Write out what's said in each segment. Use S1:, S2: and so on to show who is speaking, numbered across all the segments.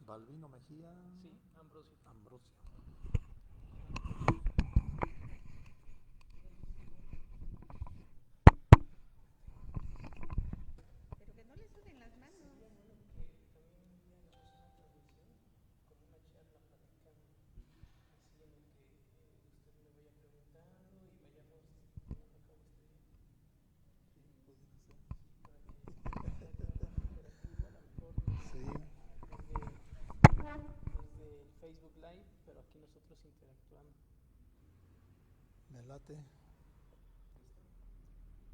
S1: Balbino Mejía.
S2: Sí, Ambrosio.
S1: Ambrosio.
S3: Pero que no le suden las manos.
S1: Sí,
S2: Desde el Facebook Live, pero aquí nosotros interactuando.
S1: me late.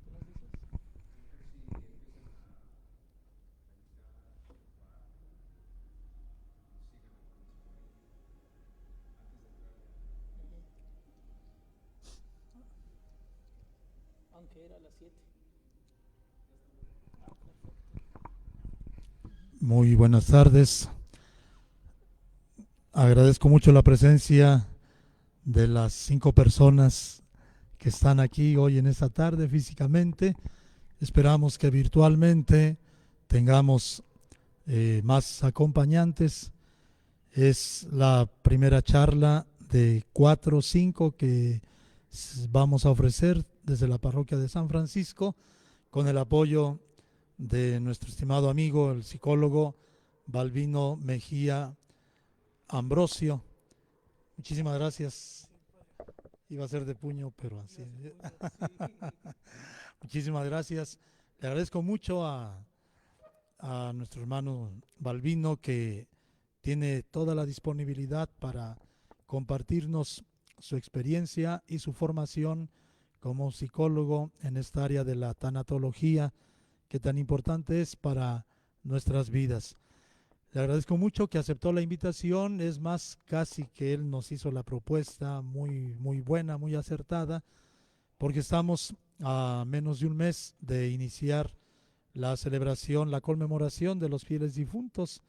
S2: ¿Qué nos dices? Aunque era a las 7. Ah, perfecto.
S1: Muy buenas tardes. Agradezco mucho la presencia de las 5 personas que están aquí hoy en esta tarde físicamente. Esperamos que virtualmente tengamos más acompañantes. Es la primera charla de 4 o 5 que vamos a ofrecer desde la parroquia de San Francisco con el apoyo de nuestro estimado amigo, el psicólogo Balbino Mejía Ambrosio. Muchísimas gracias. Iba a ser de puño, pero así. Muchísimas gracias. Le agradezco mucho a nuestro hermano Balbino, que tiene toda la disponibilidad para compartirnos su experiencia y su formación como psicólogo en esta área de la tanatología, que tan importante es para nuestras vidas. Le agradezco mucho que aceptó la invitación, es más, casi que él nos hizo la propuesta muy buena, muy acertada, porque estamos a menos de un mes de iniciar la celebración, la conmemoración de los fieles difuntos.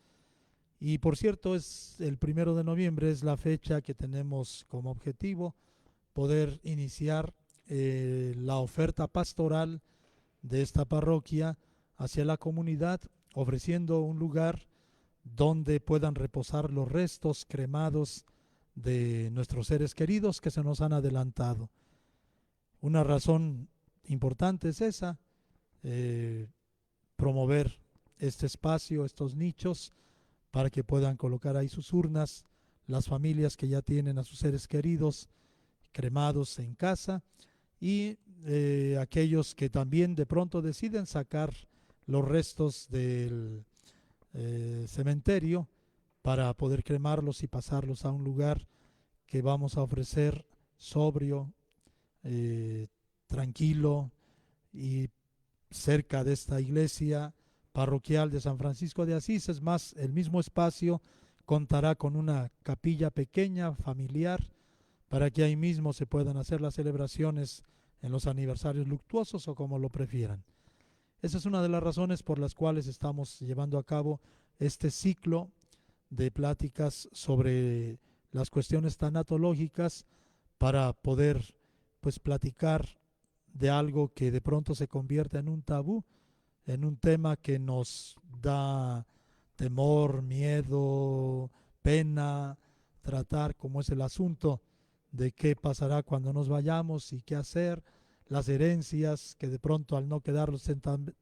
S1: Y por cierto, es el 1 de noviembre, es la fecha que tenemos como objetivo poder iniciar la oferta pastoral de esta parroquia hacia la comunidad, ofreciendo un lugar donde puedan reposar los restos cremados de nuestros seres queridos que se nos han adelantado. Una razón importante es esa, eh, promover este espacio, estos nichos, para que puedan colocar ahí sus urnas las familias que ya tienen a sus seres queridos cremados en casa, y aquellos que también de pronto deciden sacar los restos del cementerio para poder cremarlos y pasarlos a un lugar que vamos a ofrecer sobrio, eh, tranquilo y cerca de esta iglesia parroquial de San Francisco de Asís. Es más, el mismo espacio contará con una capilla pequeña, familiar, para que ahí mismo se puedan hacer las celebraciones en los aniversarios luctuosos o como lo prefieran. Esa es una de las razones por las cuales estamos llevando a cabo este ciclo de pláticas sobre las cuestiones tanatológicas, para poder pues platicar de algo que de pronto se convierte en un tabú, en un tema que nos da temor, miedo, pena tratar, como es el asunto de qué pasará cuando nos vayamos y qué hacer, las herencias que de pronto, al no quedar los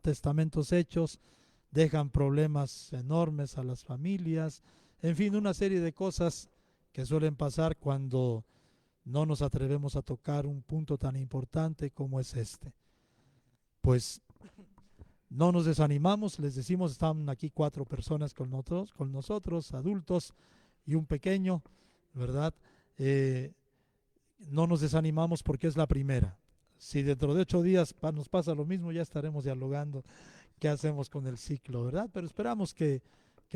S1: testamentos hechos, dejan problemas enormes a las familias, en fin, una serie de cosas que suelen pasar cuando no nos atrevemos a tocar un punto tan importante como es este. Pues no nos desanimamos, les decimos, están aquí 4 personas con nosotros, adultos y un pequeño, ¿verdad? No nos desanimamos porque es la primera. Si dentro de 8 días nos pasa lo mismo, ya estaremos dialogando qué hacemos con el ciclo, ¿verdad? Pero esperamos que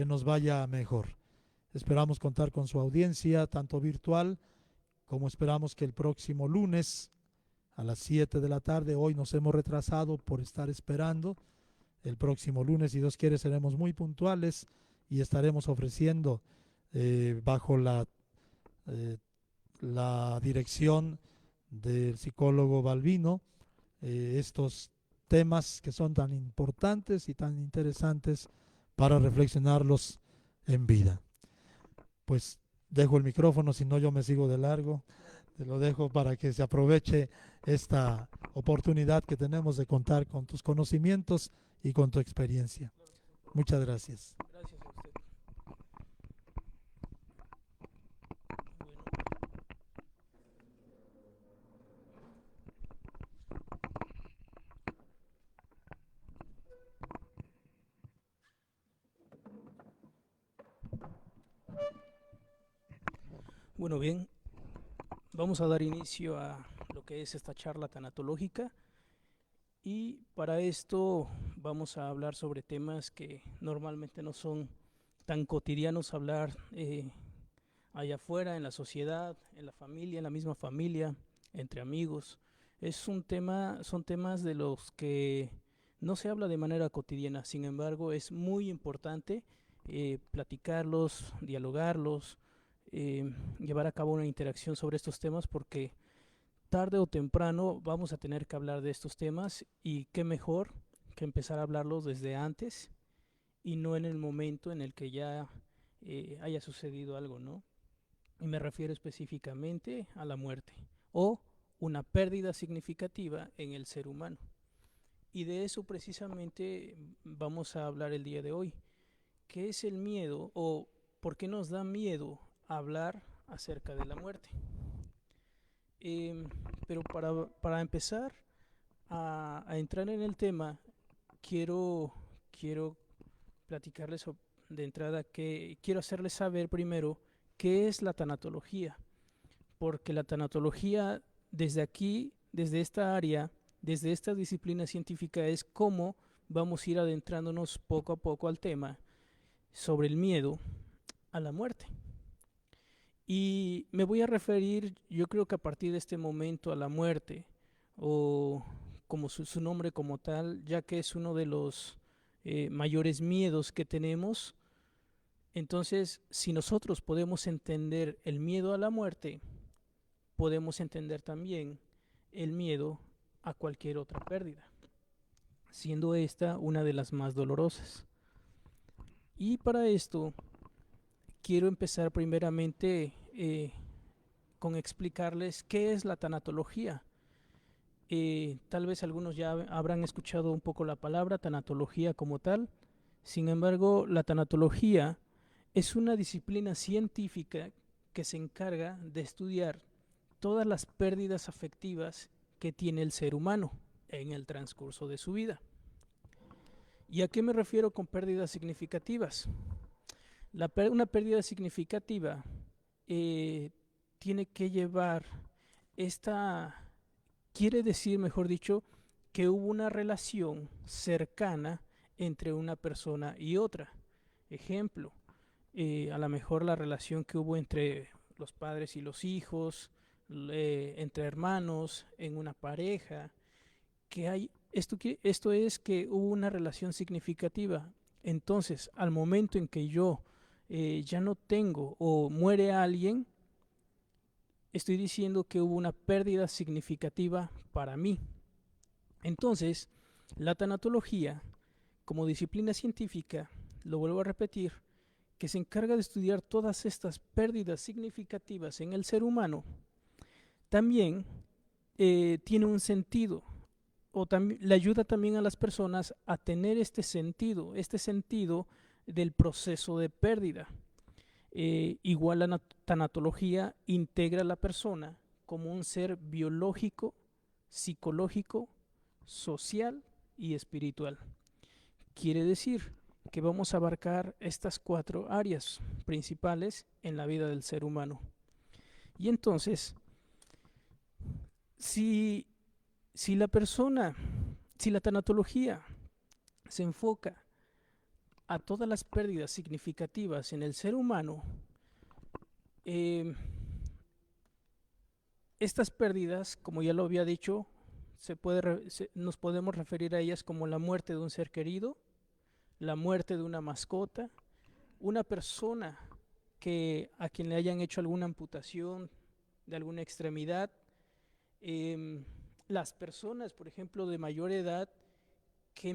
S1: nos vaya mejor. Esperamos contar con su audiencia, tanto virtual como esperamos que el próximo lunes a las 7 de la tarde, hoy nos hemos retrasado por estar esperando. El próximo lunes, si Dios quiere, seremos muy puntuales y estaremos ofreciendo bajo eh, la dirección del psicólogo Balbino estos temas que son tan importantes y tan interesantes para reflexionarlos en vida. pues dejo el micrófono, si no yo me sigo de largo. Te lo dejo para que se aproveche esta oportunidad que tenemos de contar con tus conocimientos y con tu experiencia. Muchas gracias.
S2: Gracias a usted. Bueno, bueno, bien, vamos a dar inicio a lo que es esta charla tanatológica y para esto vamos a hablar sobre temas que normalmente no son tan cotidianos hablar allá afuera, en la sociedad, en la familia, en la misma familia, entre amigos. Son temas de los que no se habla de manera cotidiana, sin embargo es muy importante platicarlos, dialogarlos, llevar a cabo una interacción sobre estos temas porque tarde o temprano vamos a tener que hablar de estos temas y qué mejor que empezar a hablarlos desde antes y no en el momento en el que ya haya sucedido algo, ¿no? Y me refiero específicamente a la muerte o una pérdida significativa en el ser humano. Y de eso precisamente vamos a hablar el día de hoy. ¿Qué es el miedo o por qué nos da miedo hablar acerca de la muerte? Pero para empezar a entrar en el tema, quiero platicarles de entrada que quiero hacerles saber primero qué es la tanatología, porque la tanatología desde aquí, desde esta área, desde esta disciplina científica es cómo vamos a ir adentrándonos poco a poco al tema sobre el miedo a la muerte. Y me voy a referir, yo creo que a partir de este momento, a la muerte, o como su nombre como tal, ya que es uno de los mayores miedos que tenemos. Entonces, si nosotros podemos entender el miedo a la muerte, podemos entender también el miedo a cualquier otra pérdida, siendo esta una de las más dolorosas. Y para esto quiero empezar primeramente con explicarles qué es la tanatología. Tal vez algunos ya habrán escuchado un poco la palabra tanatología como tal. Sin embargo, la tanatología es una disciplina científica que se encarga de estudiar todas las pérdidas afectivas que tiene el ser humano en el transcurso de su vida. ¿Y a qué me refiero con pérdidas significativas? Una pérdida significativa tiene que llevar quiere decir, mejor dicho, que hubo una relación cercana entre una persona y otra. Ejemplo, a lo mejor la relación que hubo entre los padres y los hijos, entre hermanos, en una pareja, esto es que hubo una relación significativa. Entonces, al momento en que yo ya no tengo o muere alguien, estoy diciendo que hubo una pérdida significativa para mí. Entonces, la tanatología, como disciplina científica, lo vuelvo a repetir, que se encarga de estudiar todas estas pérdidas significativas en el ser humano, también tiene un sentido, o le ayuda también a las personas a tener este sentido del proceso de pérdida. Igual la tanatología integra a la persona como un ser biológico, psicológico, social y espiritual. Quiere decir que vamos a abarcar estas 4 áreas principales en la vida del ser humano. Y entonces, si la tanatología se enfoca a todas las pérdidas significativas en el ser humano, estas pérdidas, como ya lo había dicho, nos podemos referir a ellas como la muerte de un ser querido, la muerte de una mascota, una persona a quien le hayan hecho alguna amputación de alguna extremidad, las personas, por ejemplo, de mayor edad que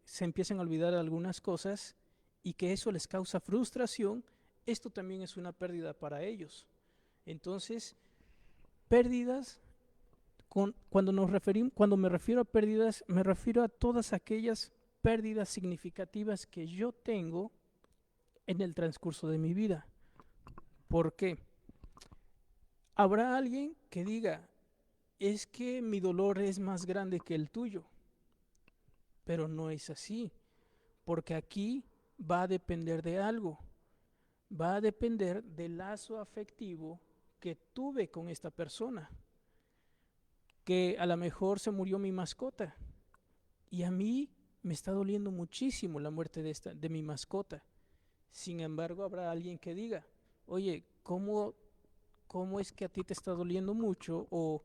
S2: se empiecen a olvidar algunas cosas y que eso les causa frustración esto también es una pérdida para ellos. Entonces, pérdidas, cuando me refiero a pérdidas, me refiero a todas aquellas pérdidas significativas que yo tengo en el transcurso de mi vida. ¿Por qué? Habrá alguien que diga, es que mi dolor es más grande que el tuyo, pero no es así, porque aquí va a depender de algo, va a depender del lazo afectivo que tuve con esta persona, que a lo mejor se murió mi mascota y a mí me está doliendo muchísimo la muerte de mi mascota. Sin embargo, habrá alguien que diga, oye, ¿cómo es que a ti te está doliendo mucho? O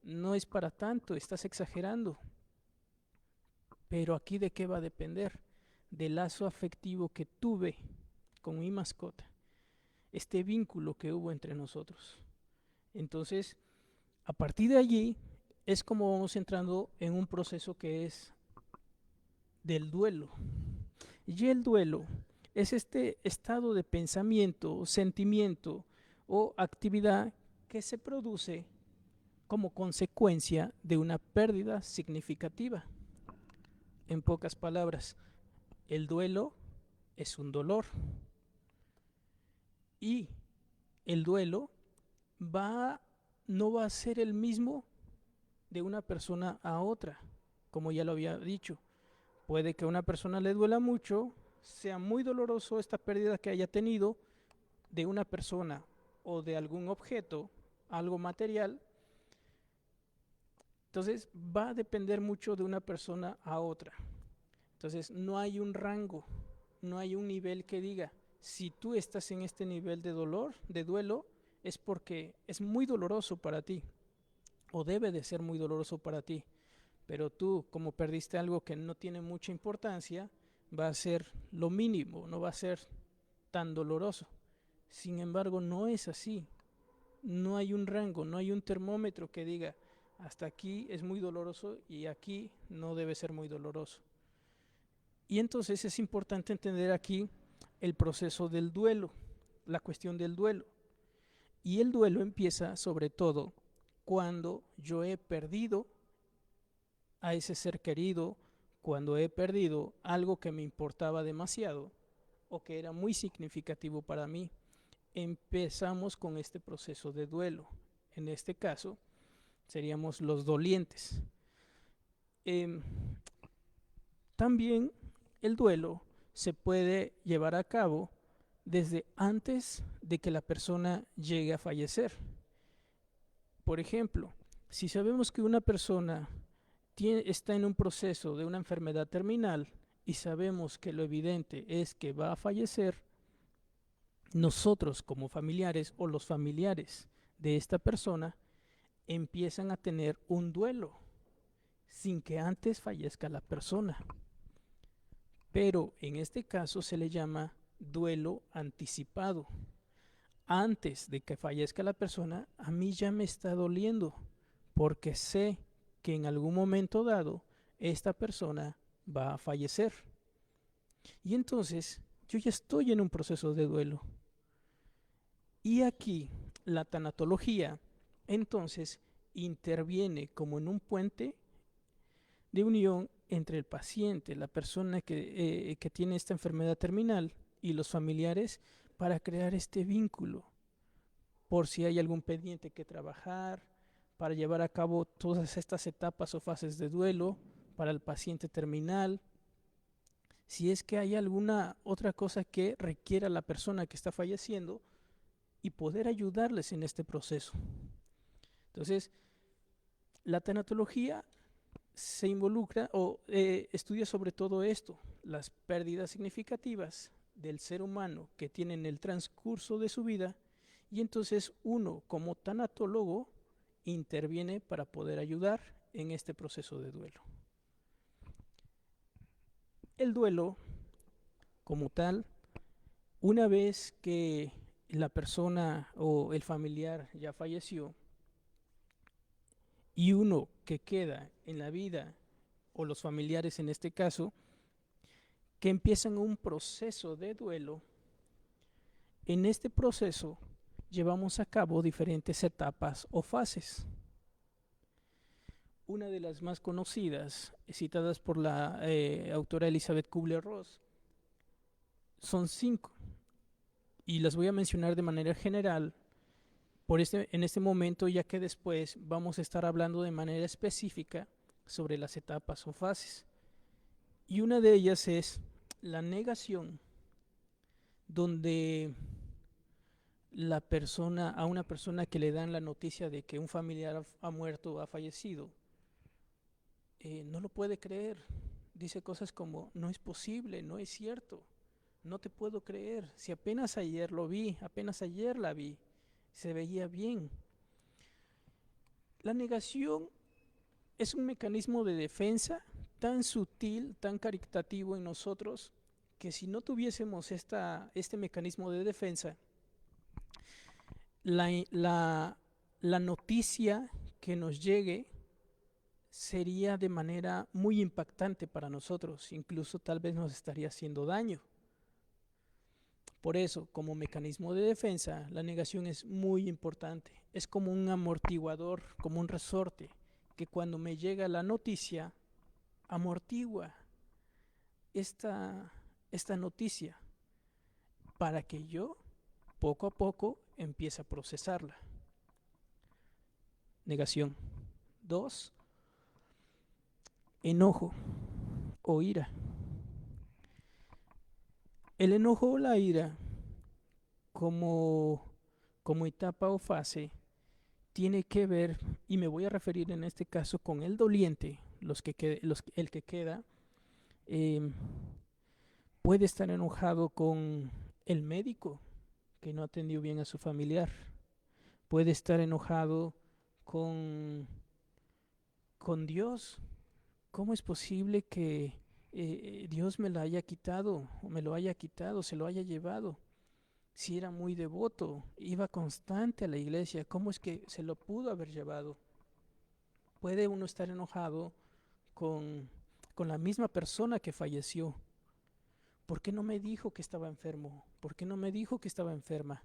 S2: no es para tanto, estás exagerando. Pero aquí ¿de qué va a depender? Del lazo afectivo que tuve con mi mascota, este vínculo que hubo entre nosotros. Entonces, a partir de allí es como vamos entrando en un proceso que es del duelo. Y el duelo es este estado de pensamiento, sentimiento o actividad que se produce como consecuencia de una pérdida significativa. En pocas palabras, el duelo es un dolor y el duelo no va a ser el mismo de una persona a otra, como ya lo había dicho. Puede que a una persona le duela mucho, sea muy doloroso esta pérdida que haya tenido de una persona o de algún objeto, algo material. Entonces va a depender mucho de una persona a otra. Entonces no hay un rango, no hay un nivel que diga, si tú estás en este nivel de dolor, de duelo, es porque es muy doloroso para ti o debe de ser muy doloroso para ti. Pero tú, como perdiste algo que no tiene mucha importancia, va a ser lo mínimo, no va a ser tan doloroso. Sin embargo, no es así. No hay un rango, no hay un termómetro que diga, hasta aquí es muy doloroso y aquí no debe ser muy doloroso. Y entonces es importante entender aquí el proceso del duelo, la cuestión del duelo. Y el duelo empieza sobre todo cuando yo he perdido a ese ser querido, cuando he perdido algo que me importaba demasiado o que era muy significativo para mí. Empezamos con este proceso de duelo. En este caso, seríamos los dolientes. También el duelo se puede llevar a cabo desde antes de que la persona llegue a fallecer. Por ejemplo, si sabemos que una persona está en un proceso de una enfermedad terminal y sabemos que lo evidente es que va a fallecer, nosotros como familiares o los familiares de esta persona empiezan a tener un duelo sin que antes fallezca la persona. Pero en este caso se le llama duelo anticipado. Antes de que fallezca la persona, a mí ya me está doliendo porque sé que en algún momento dado esta persona va a fallecer. Y entonces yo ya estoy en un proceso de duelo. Y aquí la tanatología entonces interviene como en un puente de unión entre el paciente, la persona que tiene esta enfermedad terminal y los familiares para crear este vínculo, por si hay algún pendiente que trabajar, para llevar a cabo todas estas etapas o fases de duelo para el paciente terminal, si es que hay alguna otra cosa que requiera la persona que está falleciendo y poder ayudarles en este proceso. Entonces, la tanatología se involucra o estudia sobre todo esto, las pérdidas significativas del ser humano que tiene en el transcurso de su vida, y entonces uno como tanatólogo interviene para poder ayudar en este proceso de duelo. El duelo como tal, una vez que la persona o el familiar ya falleció y uno que queda en la vida, o los familiares en este caso, que empiezan un proceso de duelo, En este proceso llevamos a cabo diferentes etapas o fases. Una de las más conocidas, citadas por la autora Elizabeth Kubler-Ross, son 5 y las voy a mencionar de manera general en este momento, ya que después vamos a estar hablando de manera específica sobre las etapas o fases. Y una de ellas es la negación, donde a una persona que le dan la noticia de que un familiar ha muerto, ha fallecido, no lo puede creer. Dice cosas como: no es posible, no es cierto, no te puedo creer, si apenas ayer lo vi, apenas ayer la vi, se veía bien. La negación es un mecanismo de defensa tan sutil, tan caritativo en nosotros, que si no tuviésemos este mecanismo de defensa, la noticia que nos llegue sería de manera muy impactante para nosotros, incluso tal vez nos estaría haciendo daño. Por eso, como mecanismo de defensa, la negación es muy importante. Es como un amortiguador, como un resorte, que cuando me llega la noticia, amortigua esta noticia para que yo, poco a poco, empiece a procesarla. Negación. 2. Enojo o ira. El enojo o la ira, como etapa o fase, tiene que ver, y me voy a referir en este caso con el doliente, el que queda, puede estar enojado con el médico que no atendió bien a su familiar, puede estar enojado con Dios. ¿Cómo es posible que Dios me lo haya quitado, se lo haya llevado? Si era muy devoto, iba constante a la iglesia, ¿cómo es que se lo pudo haber llevado? Puede uno estar enojado con la misma persona que falleció. ¿Por qué no me dijo que estaba enfermo? ¿Por qué no me dijo que estaba enferma?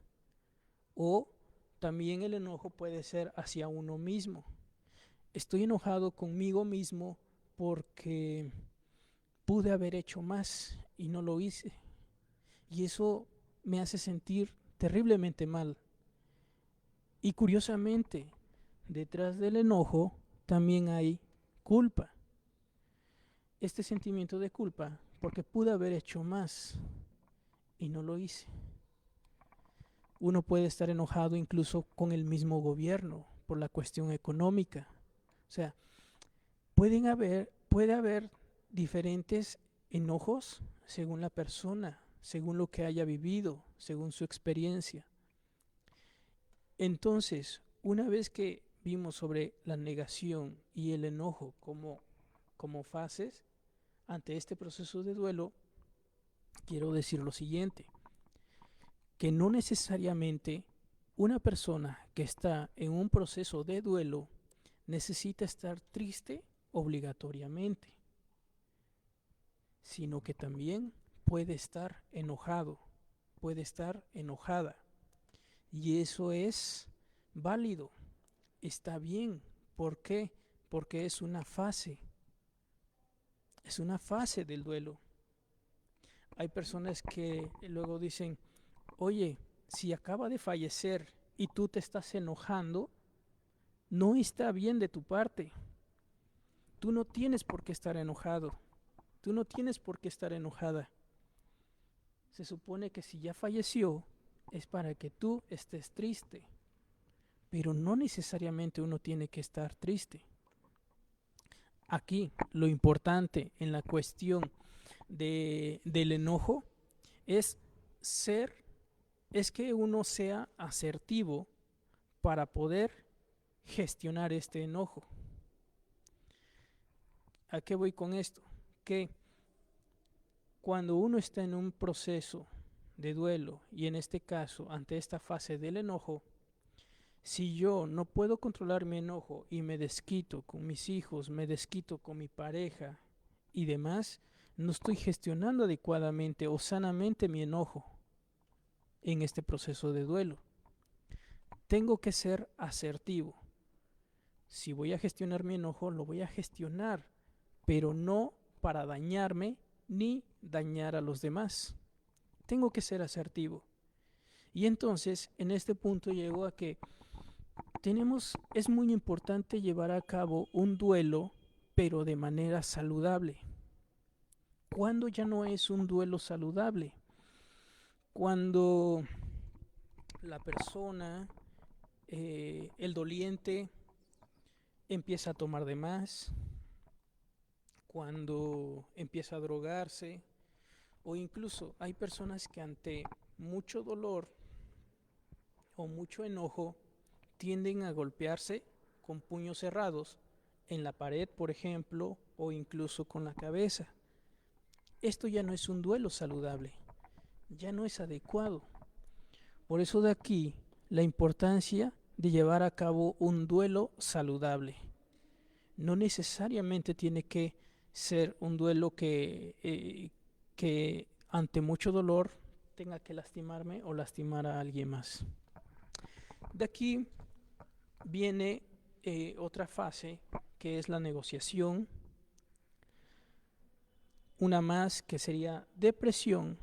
S2: O también el enojo puede ser hacia uno mismo. Estoy enojado conmigo mismo porque pude haber hecho más y no lo hice. Y eso me hace sentir terriblemente mal. Y curiosamente, detrás del enojo también hay culpa. Este sentimiento de culpa porque pude haber hecho más y no lo hice. Uno puede estar enojado incluso con el mismo gobierno por la cuestión económica. O sea, puede haber diferentes enojos según la persona, según lo que haya vivido, según su experiencia. Entonces, una vez que vimos sobre la negación y el enojo como fases ante este proceso de duelo, quiero decir lo siguiente, que no necesariamente una persona que está en un proceso de duelo necesita estar triste obligatoriamente, sino que también puede estar enojado, puede estar enojada. Y eso es válido, está bien. ¿Por qué? Porque es una fase del duelo. Hay personas que luego dicen: oye, si acaba de fallecer y tú te estás enojando, no está bien de tu parte. Tú no tienes por qué estar enojado. Tú no tienes por qué estar enojada. Se supone que si ya falleció es para que tú estés triste, pero no necesariamente uno tiene que estar triste. Aquí lo importante en la cuestión del enojo es que uno sea asertivo para poder gestionar este enojo. ¿A qué voy con esto? Que cuando uno está en un proceso de duelo, y en este caso ante esta fase del enojo, si yo no puedo controlar mi enojo y me desquito con mis hijos, me desquito con mi pareja y demás, no estoy gestionando adecuadamente o sanamente mi enojo. en este proceso de duelo. Tengo que ser asertivo. Si voy a gestionar mi enojo, lo voy a gestionar, pero no para dañarme ni dañar a los demás. Tengo que ser asertivo. Y entonces, en este punto llego a que es muy importante llevar a cabo un duelo, pero de manera saludable. ¿Cuándo ya no es un duelo saludable? Cuando la persona, el doliente, empieza a tomar de más, cuando empieza a drogarse, o incluso hay personas que ante mucho dolor o mucho enojo tienden a golpearse con puños cerrados en la pared, por ejemplo, o incluso con la cabeza. Esto ya no es un duelo saludable, ya no es adecuado. Por eso de aquí la importancia de llevar a cabo un duelo saludable. No necesariamente tiene que ser un duelo que ante mucho dolor tenga que lastimarme o lastimar a alguien más. De aquí viene otra fase, que es la negociación. Una más, que sería depresión.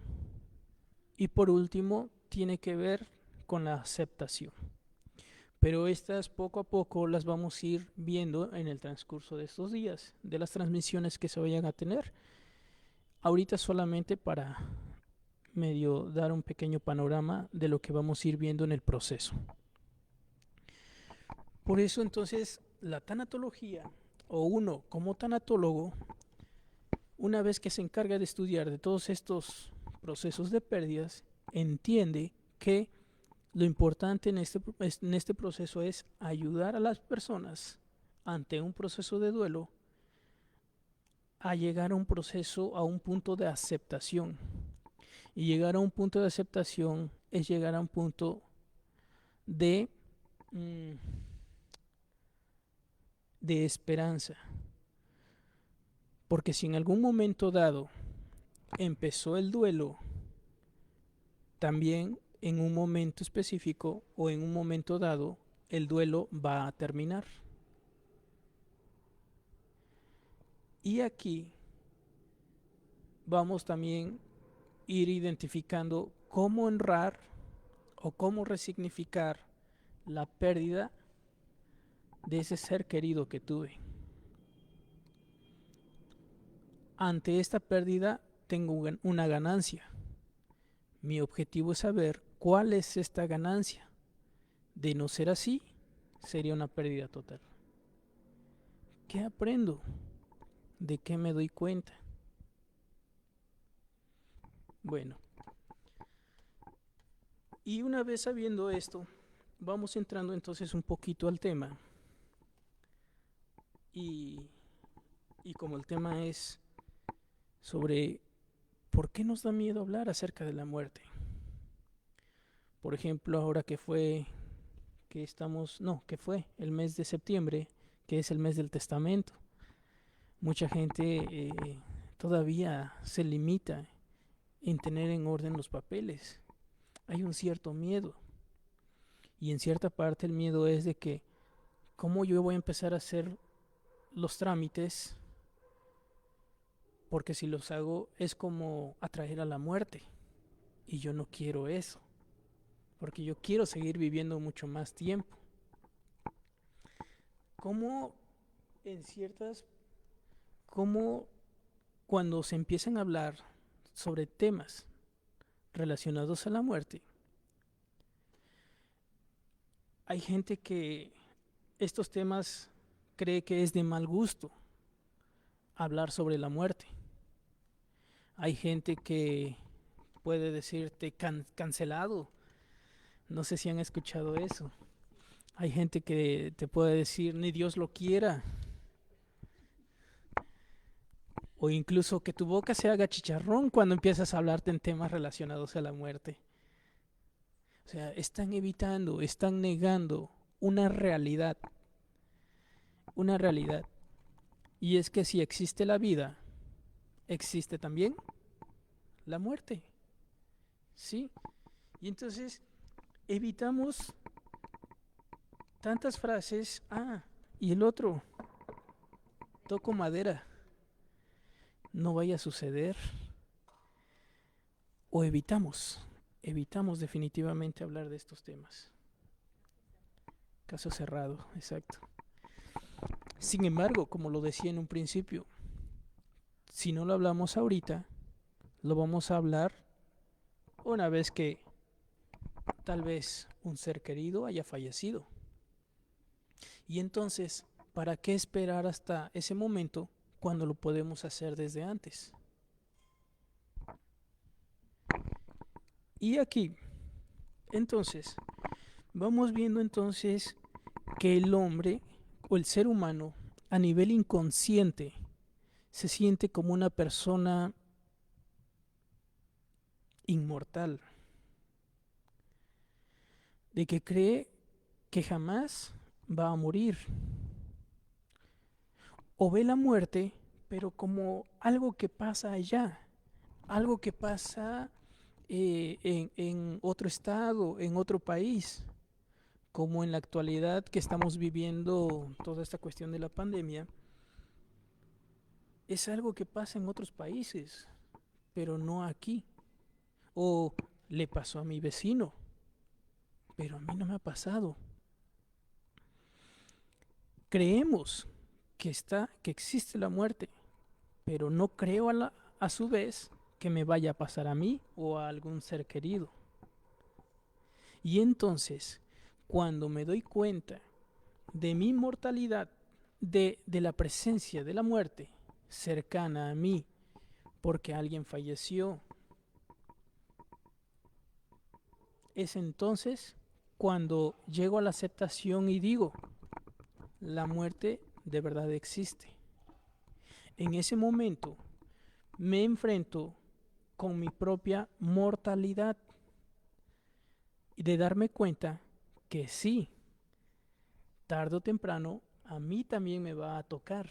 S2: Y por último, tiene que ver con la aceptación. Pero estas poco a poco las vamos a ir viendo en el transcurso de estos días, de las transmisiones que se vayan a tener. Ahorita solamente para medio dar un pequeño panorama de lo que vamos a ir viendo en el proceso. Por eso entonces la tanatología, o uno como tanatólogo, una vez que se encarga de estudiar de todos estos procesos de pérdidas, entiende que lo importante en este proceso es ayudar a las personas ante un proceso de duelo a llegar a un proceso, a un punto de aceptación. Y llegar a un punto de aceptación es llegar a un punto de esperanza. Porque si en algún momento dado empezó el duelo, también en un momento específico o en un momento dado el duelo va a terminar. Y aquí vamos también a ir identificando cómo honrar o cómo resignificar la pérdida de ese ser querido que tuve. Ante esta pérdida tengo una ganancia. Mi objetivo es saber cuál es esta ganancia. De no ser así, sería una pérdida total. ¿Qué aprendo? ¿De qué me doy cuenta? Bueno, y una vez sabiendo esto, vamos entrando entonces un poquito al tema. Y como el tema es sobre por qué nos da miedo hablar acerca de la muerte. Por ejemplo, ahora que fue el mes de septiembre, que es el mes del testamento. Mucha gente todavía se limita en tener en orden los papeles. Hay un cierto miedo. Y en cierta parte el miedo es de que, ¿cómo yo voy a empezar a hacer los trámites? Porque si los hago es como atraer a la muerte. Y yo no quiero eso. Porque yo quiero seguir viviendo mucho más tiempo. ¿Cómo cuando se empiezan a hablar sobre temas relacionados a la muerte, hay gente que estos temas cree que es de mal gusto hablar sobre la muerte? Hay gente que puede decirte cancelado. No sé si han escuchado eso. Hay gente que te puede decir ni Dios lo quiera. O incluso que tu boca se haga chicharrón cuando empiezas a hablarte en temas relacionados a la muerte. O sea, están evitando, están negando una realidad. Una realidad. Y es que si existe la vida, existe también la muerte. ¿Sí? Y entonces evitamos tantas frases. Y el otro, toco madera, no vaya a suceder. O evitamos definitivamente hablar de estos temas. Caso cerrado, exacto. Sin embargo, como lo decía en un principio, si no lo hablamos ahorita, lo vamos a hablar una vez que tal vez un ser querido haya fallecido. Y entonces, ¿para qué esperar hasta ese momento cuando lo podemos hacer desde antes? Y aquí, entonces, vamos viendo entonces que el hombre o el ser humano a nivel inconsciente se siente como una persona inmortal, de que cree que jamás va a morir, o ve la muerte, pero como algo que pasa allá, algo que pasa en otro estado, en otro país, como en la actualidad que estamos viviendo toda esta cuestión de la pandemia. Es algo que pasa en otros países, pero no aquí. O le pasó a mi vecino, pero a mí no me ha pasado. Creemos que existe la muerte, pero no creo a su vez que me vaya a pasar a mí o a algún ser querido. Y entonces, cuando me doy cuenta de mi mortalidad, de la presencia de la muerte cercana a mí, porque alguien falleció, es entonces cuando llego a la aceptación y digo, la muerte de verdad existe. En ese momento me enfrento con mi propia mortalidad y de darme cuenta que sí, tarde o temprano a mí también me va a tocar.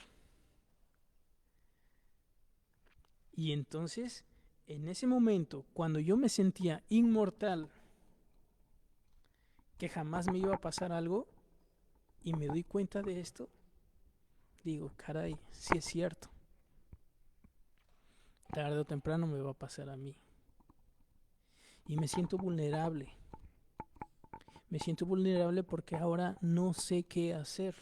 S2: Y entonces, en ese momento, cuando yo me sentía inmortal, que jamás me iba a pasar algo, y me doy cuenta de esto, digo, caray, sí es cierto. Tarde o temprano me va a pasar a mí. Y me siento vulnerable. Me siento vulnerable porque ahora no sé qué hacer.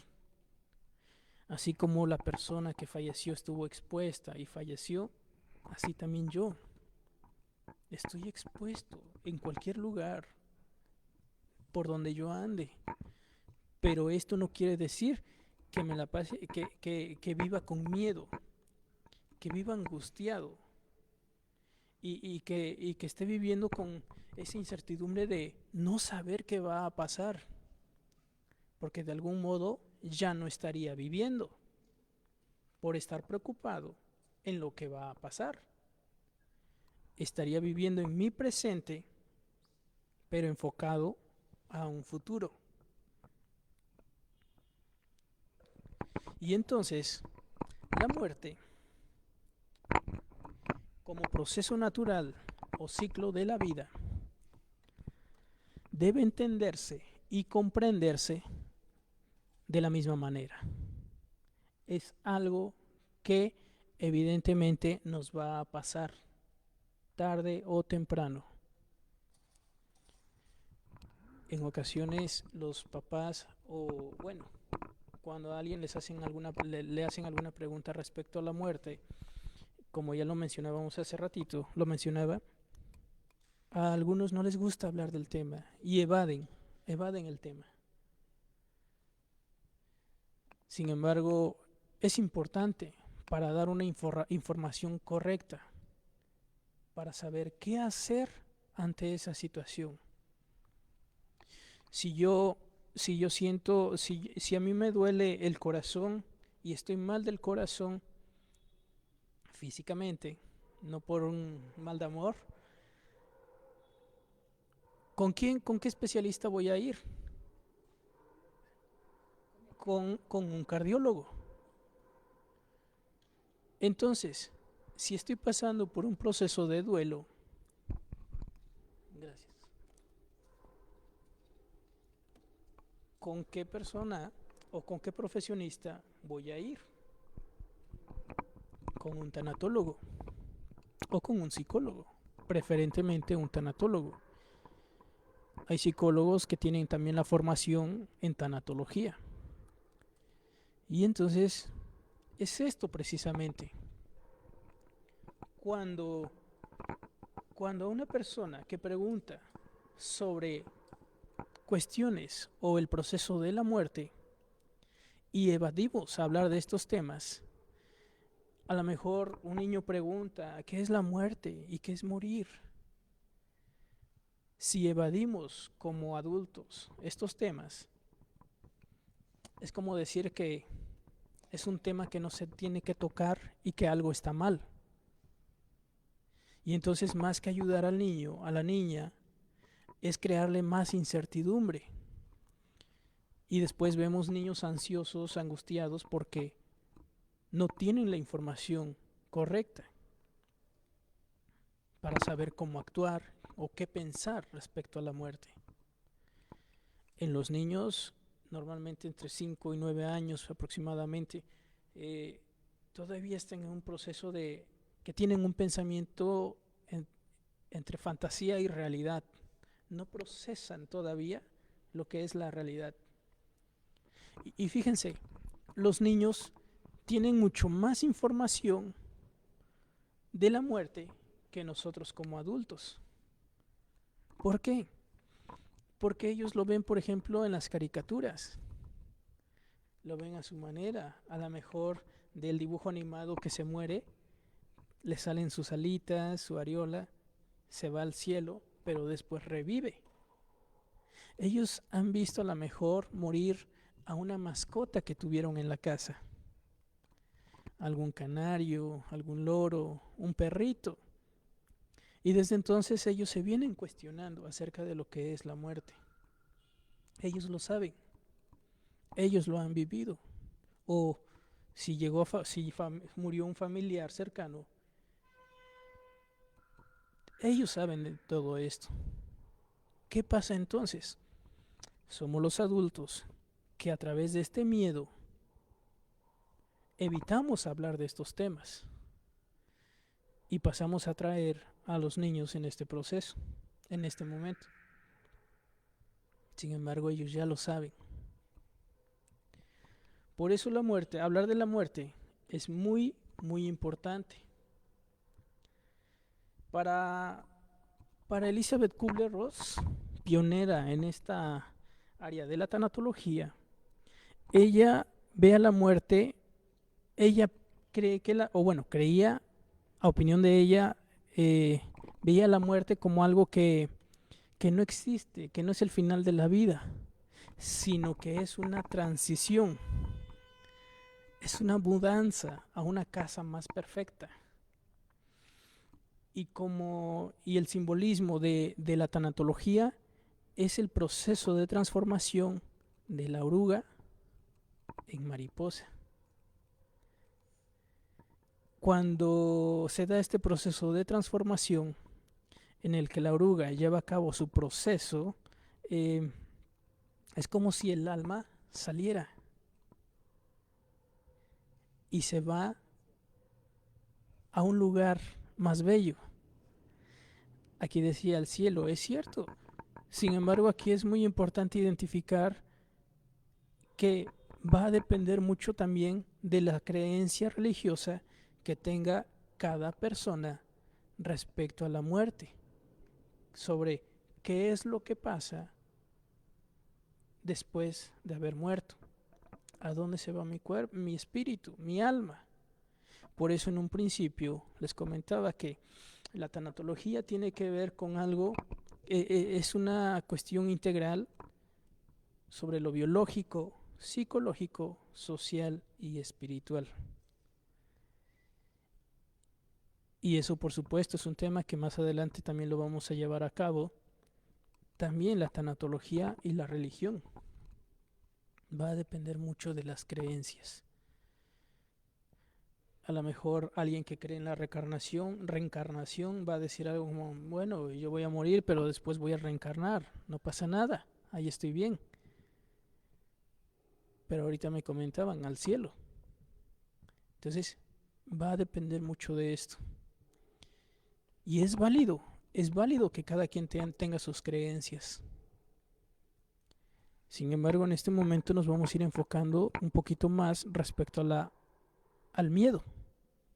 S2: Así como la persona que falleció estuvo expuesta y falleció, así también yo. Estoy expuesto en cualquier lugar por donde yo ande. Pero esto no quiere decir que me la pase, que viva con miedo, que viva angustiado y que esté viviendo con esa incertidumbre de no saber qué va a pasar, porque de algún modo ya no estaría viviendo por estar preocupado en lo que va a pasar. Estaría viviendo en mi presente, pero enfocado a un futuro. Y entonces, la muerte, como proceso natural o ciclo de la vida, debe entenderse y comprenderse de la misma manera. Es algo que evidentemente nos va a pasar tarde o temprano. En ocasiones los papás, o bueno, cuando a alguien le hacen alguna pregunta respecto a la muerte, como ya lo mencionábamos hace ratito, lo mencionaba, a algunos no les gusta hablar del tema y evaden el tema. Sin embargo, es importante para dar una información correcta, para saber qué hacer ante esa situación. Si a mí me duele el corazón y estoy mal del corazón físicamente, no por un mal de amor, ¿con qué especialista voy a ir? Con un cardiólogo. Entonces, si estoy pasando por un proceso de duelo, gracias. con qué persona o con qué profesionista voy a ir. Con un tanatólogo o con un psicólogo, preferentemente un tanatólogo. Hay psicólogos que tienen también la formación en tanatología. Y entonces es esto precisamente. Cuando a una persona que pregunta sobre cuestiones o el proceso de la muerte y evadimos hablar de estos temas, a lo mejor un niño pregunta, ¿qué es la muerte y qué es morir? Si evadimos como adultos estos temas, es como decir que es un tema que no se tiene que tocar y que algo está mal. Y entonces más que ayudar al niño, a la niña, es crearle más incertidumbre. Y después vemos niños ansiosos, angustiados, porque no tienen la información correcta para saber cómo actuar o qué pensar respecto a la muerte. En los niños, normalmente entre 5 y 9 años aproximadamente, todavía están en un proceso de que tienen un pensamiento entre fantasía y realidad. No procesan todavía lo que es la realidad. Y fíjense, los niños tienen mucho más información de la muerte que nosotros como adultos. ¿Por qué? Porque ellos lo ven, por ejemplo, en las caricaturas. Lo ven a su manera. A lo mejor del dibujo animado que se muere, le salen sus alitas, su areola, se va al cielo, pero después revive. Ellos han visto a lo mejor morir a una mascota que tuvieron en la casa. Algún canario, algún loro, un perrito. Y desde entonces ellos se vienen cuestionando acerca de lo que es la muerte. Ellos lo saben, ellos lo han vivido. O si murió un familiar cercano, ellos saben de todo esto. ¿Qué pasa entonces? Somos los adultos que a través de este miedo evitamos hablar de estos temas y pasamos a traer a los niños en este proceso, en este momento. Sin embargo, ellos ya lo saben. Por eso la muerte, hablar de la muerte es muy, muy importante. Para Elizabeth Kubler-Ross, pionera en esta área de la tanatología, ella ve a la muerte, ella cree que creía, a opinión de ella, veía la muerte como algo que no existe, que no es el final de la vida, sino que es una transición, es una mudanza a una casa más perfecta. Y el simbolismo de la tanatología es el proceso de transformación de la oruga en mariposa. Cuando se da este proceso de transformación en el que la oruga lleva a cabo su proceso, es como si el alma saliera y se va a un lugar más bello. Aquí decía el cielo, es cierto. Sin embargo, aquí es muy importante identificar que va a depender mucho también de la creencia religiosa que tenga cada persona respecto a la muerte, sobre qué es lo que pasa después de haber muerto, a dónde se va mi cuerpo, mi espíritu, mi alma. Por eso en un principio les comentaba que la tanatología tiene que ver con algo, es una cuestión integral sobre lo biológico, psicológico, social y espiritual. Y eso, por supuesto, es un tema que más adelante también lo vamos a llevar a cabo. También la tanatología y la religión. Va a depender mucho de las creencias. A lo mejor alguien que cree en la reencarnación, va a decir algo como, bueno, yo voy a morir, pero después voy a reencarnar. No pasa nada, ahí estoy bien. pero ahorita me comentaban al cielo. Entonces, va a depender mucho de esto. Y es válido que cada quien tenga sus creencias. Sin embargo, en este momento nos vamos a ir enfocando un poquito más respecto a al miedo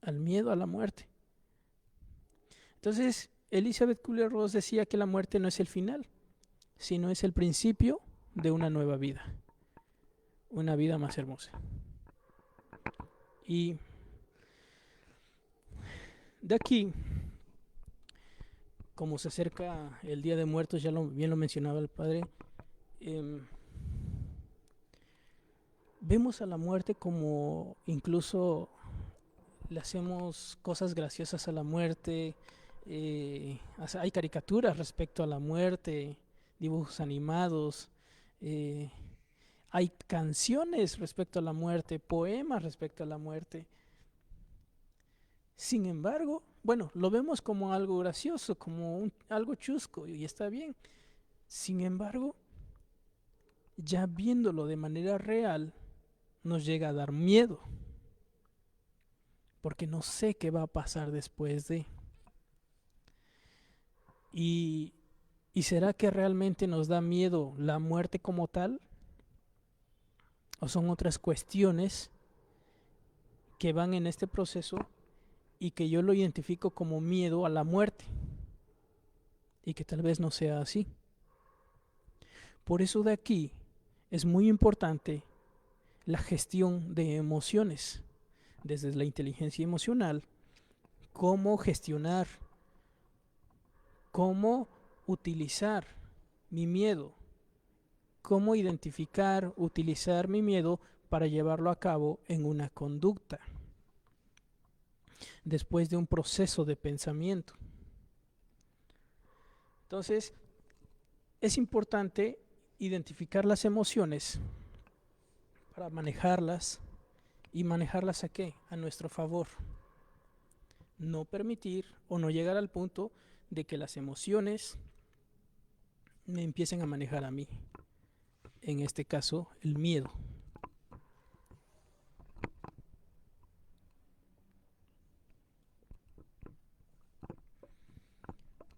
S2: a la muerte. Entonces, Elizabeth Kubler-Ross decía que la muerte no es el final, sino es el principio de una nueva vida, una vida más hermosa. Y de aquí, como se acerca el Día de Muertos, bien lo mencionaba el padre, vemos a la muerte como incluso le hacemos cosas graciosas a la muerte. Hay caricaturas respecto a la muerte, dibujos animados, hay canciones respecto a la muerte, poemas respecto a la muerte. Sin embargo, bueno, lo vemos como algo gracioso, como algo chusco, y está bien. Sin embargo, ya viéndolo de manera real, nos llega a dar miedo, porque no sé qué va a pasar después de. ¿Y será que realmente nos da miedo la muerte como tal? ¿O son otras cuestiones que van en este proceso y que yo lo identifico como miedo a la muerte? Y que tal vez no sea así. Por eso de aquí es muy importante la gestión de emociones, desde la inteligencia emocional, cómo gestionar, cómo utilizar mi miedo, cómo identificar, utilizar mi miedo para llevarlo a cabo en una conducta, después de un proceso de pensamiento. Entonces, es importante identificar las emociones para manejarlas. ¿Y manejarlas a qué? A nuestro favor. No permitir o no llegar al punto de que las emociones me empiecen a manejar a mí. En este caso, el miedo.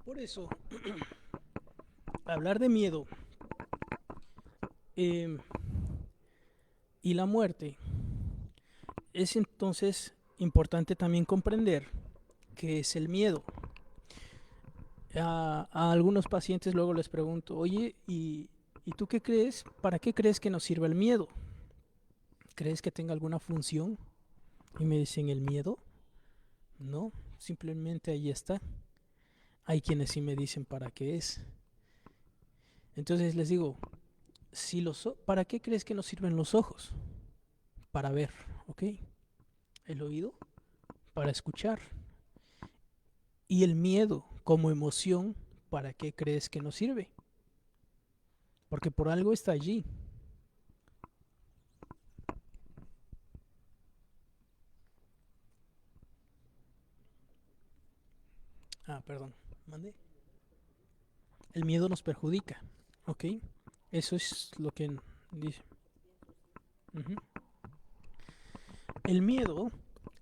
S2: Por eso, hablar de miedo y la muerte, es entonces importante también comprender qué es el miedo. A algunos pacientes luego les pregunto, oye, ¿y tú qué crees? ¿Para qué crees que nos sirve el miedo? ¿Crees que tenga alguna función? Y me dicen, ¿el miedo? No, simplemente ahí está. Hay quienes sí me dicen para qué es. Entonces les digo, ¿para qué crees que nos sirven los ojos? Para ver, ¿ok? El oído, para escuchar. Y el miedo como emoción, ¿para qué crees que nos sirve? Porque por algo está allí. Perdón, ¿mandé? El miedo nos perjudica, ¿ok? Eso es lo que dice. El miedo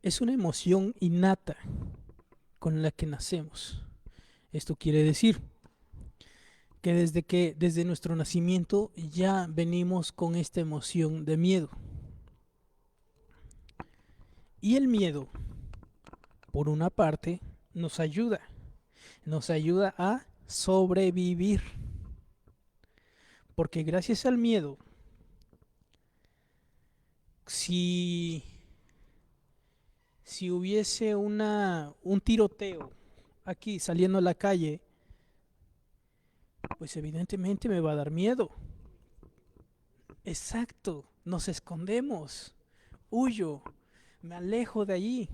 S2: es una emoción innata con la que nacemos. Esto quiere decir que desde nuestro nacimiento ya venimos con esta emoción de miedo. Y el miedo, por una parte, nos ayuda a sobrevivir. Porque gracias al miedo, si hubiese un tiroteo aquí saliendo a la calle, pues evidentemente me va a dar miedo. Exacto, nos escondemos, huyo, me alejo de allí.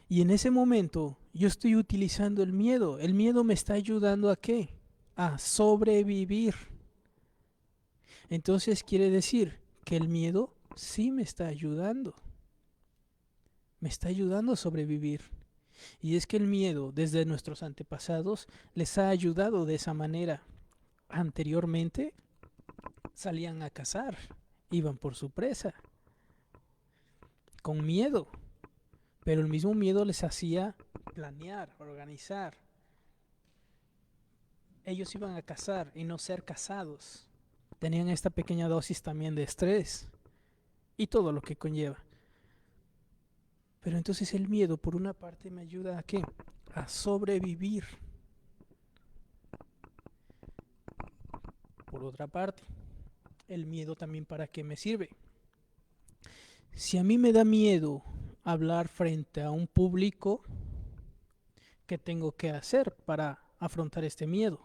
S2: Y en ese momento yo estoy utilizando el miedo. El miedo me está ayudando ¿a qué? A sobrevivir. Entonces quiere decir que el miedo sí me está ayudando. Me está ayudando a sobrevivir. Y es que el miedo desde nuestros antepasados les ha ayudado de esa manera. Anteriormente salían a cazar iban por su presa, con miedo, pero el mismo miedo les hacía planear, organizar. Ellos iban a cazar y no ser cazados. Tenían esta pequeña dosis también de estrés y todo lo que conlleva. Pero entonces el miedo, por una parte, me ayuda ¿a qué? A sobrevivir. Por otra parte, el miedo también ¿para qué me sirve? Si a mí me da miedo hablar frente a un público, ¿qué tengo que hacer para afrontar este miedo?